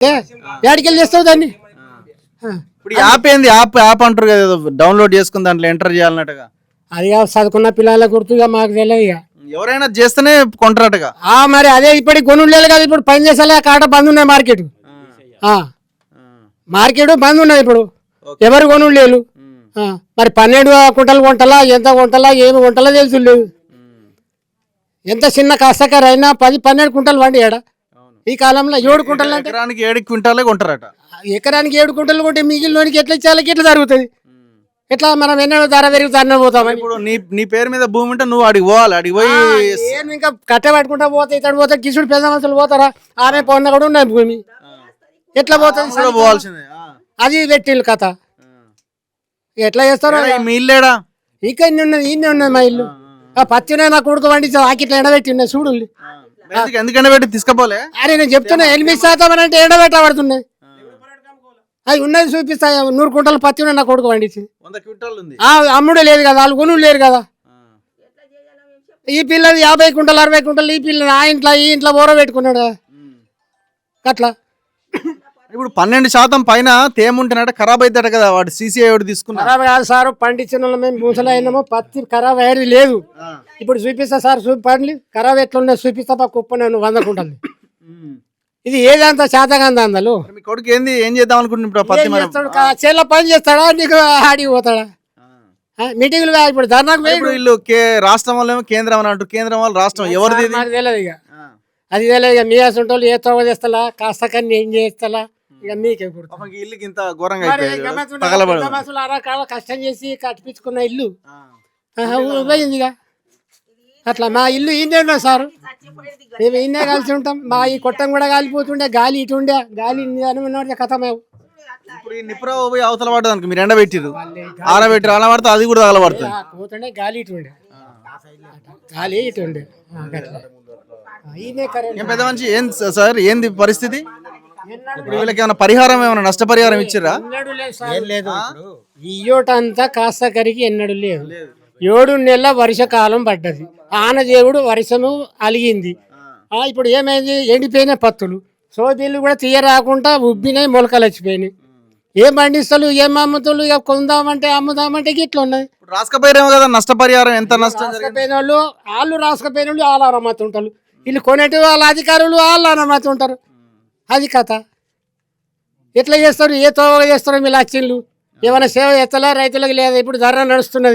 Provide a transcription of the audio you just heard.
ఏడికెళ్ళి చేస్తావు దాన్ని? ఇప్పుడు యాప్ ఏంది, యాప్ అంటారు కదా, డౌన్లోడ్ చేసుకుని దాంట్లో ఎంటర్ చేయాలన్నట్టుగా. అది చదువుకున్న పిల్లల గుర్తుగా మాకు తెలియదు ఇక. ఎవరైనా చేస్తేనే కొంటారటగా. మరి అదే ఇప్పటికి కొనుడు లేదు కదా, ఇప్పుడు పని చేసేలా కాట బంద్ ఉన్నాయి మార్కెట్. మార్కెట్ బంద్ ఉన్నాయి ఇప్పుడు, ఎవరు కొనుడు లేదు. మరి 12 కుంటలు కొంటలా, ఎంత కొంటలా, ఏమి కొంటలా తెలుసు లేదు. ఎంత చిన్న కష్టకర అయినా 10-12 కుంటలు వండి ఏడా ఈ కాలంలో 7 కుంటలు అంటే ఎకరానికి 7 క్వింటాలే కొంటారట. ఎకరానికి 7 కుంటలు కొంటే మిగిలినోనికి ఎట్లా ఇచ్చాలి, ఎట్లా జరుగుతుంది? ఎట్లా మనం ఎన్నో ధర పెరిగి ధర పోతామని. ఇప్పుడు నీ పేరు మీద భూమి ఉంటే నువ్వు అడిగి పోవాలి, అడిగి పోయి నేను ఇంకా కట్టె పట్టుకుంటా పోతే ఇతడు పోతే కిసుడు పెద్ద మనుషులు పోతారా? ఆమె పొన్న కూడా ఉన్నాయి భూమి, ఎట్లా పోతుంది? పోవాల్సిందే. అది పెట్టిల్లు కథ ఎట్లా చేస్తారో. మీ ఇల్లేడా? ఇంకా ఇన్ని ఉన్నది, ఇన్ని ఉన్నది మా ఇల్లు. పచ్చినే నా కొడుకు వండించి ఆకిట్లా ఎండబెట్టి ఉన్నాయి చూడు. ఎందుకంటే పెట్టి తీసుకపోలే. అరే నేను చెప్తున్నా 8% అని అంటే ఎండబెట్టబడుతున్నాయి. అవి ఉన్నది చూపిస్తా. 100 కుంటలు పత్తి ఉన్నాయి నా కొడుకు వండించి. 100 క్వింటాలు ఉంది. అమ్ముడే లేదు కదా, వాళ్ళు కొనుడు లేరు కదా. ఈ పిల్లలు 50 కుంటలు 60 కుంటలు, ఈ పిల్లలు ఈ ఇంట్లో బోర పెట్టుకున్నాడు అట్లా. ఇప్పుడు 12% పైన తేమ ఉంటేనట ఖరాబ్ అవుతాడు కదా, వాడు సీసీ ఒకటి తీసుకున్నా. ఖరాబ్ కాదు సార్, పండించిన వాళ్ళు మేము మూసలు అయినాము, పత్తి ఖరాబ్ అయ్యేది లేదు. ఇప్పుడు చూపిస్తా సార్, పండ్లు ఖరాబ్ ఎట్లా చూపిస్తా కుప్ప నేను 100 కుంటలు. ఇది ఏదంతా శాతకంద అందలు. మీ కొడుకు ఏం చేద్దాం అనుకుంటున్నాడు? చేల పని చేస్తాడా, నీకు ఆడికి పోతాడా? మీటింగ్లు ఇప్పుడు ధర్నాకు వీళ్ళు రాష్ట్రం వాళ్ళు కేంద్రం అని అంటారు, కేంద్రం వాళ్ళు రాష్ట్రం ఎవరిది నాకు తెలియదు. ఇక అది తెలియదు. ఇక మీ అసంటోళ్ళు ఏ తోవ చేస్తా, కాస్త కన్నీ ఏం చేస్తా, ఇక మీకే ఇల్లుకి ఇంత ఘోరంగా కష్టం చేసి కట్టించుకున్న ఇల్లు పోయింది. ఇక అట్లా మా ఇల్లు ఈయనే ఉన్నాం సార్, మేము ఈయనే కలిసి ఉంటాం. మా ఈ కొట్టం కూడా కాలిపోతుండే, గాలి ఇటు ఉండే, గాలి అనుకున్న కథ మేము. ఇప్పుడు ఈ నిప్రా పోయి అవతల పడ్డదానికి మీరు ఎండబెట్టిరు, ఆరబెట్టిరు, అలా పడితే అది కూడా తగలబడుతుంది. పోతుండే గాలి ఇటు ఉండే, గాలి ఇటు ఉండే. పెద్ద మనిషి ఏం సార్, ఏంది పరిస్థితి? వీళ్ళకి ఏమైనా పరిహారం, ఏమైనా నష్టపరిహారం ఇచ్చిరా? ఇయ్యోటంతా కాస్త కరికి ఎన్నడూ లేదు. 7 నెలల వర్షకాలం పడ్డది, ఆనదేవుడు వర్షము అలిగింది. ఇప్పుడు ఏమైంది, ఎండిపోయిన పత్తులు సోదీళ్ళు కూడా తీయరాకుండా ఉబ్బినాయి, మొలకలు వచ్చిపోయినాయి. ఏం పండిస్తారు, ఏం అమ్ముతారు? ఇక కొందామంటే అమ్ముదామంటే ఇట్లా ఉన్నది. రాసుకపోయారేమో కదా నష్టపరిహారం, ఎంత నష్టం? రాసుకపోయిన వాళ్ళు రాసుకపోయిన వాళ్ళు వాళ్ళు అనమతుంటారు, వీళ్ళు కొనేటి వాళ్ళ అధికారులు వాళ్ళు అనమతుంటారు. అది కథ. ఎట్లా చేస్తారు, ఏ తోవ చేస్తారు? వీళ్ళు వచ్చిండ్లు ఏమైనా సేవ చేస్తారా రైతులకు? లేదా ఇప్పుడు ధర నడుస్తున్నది.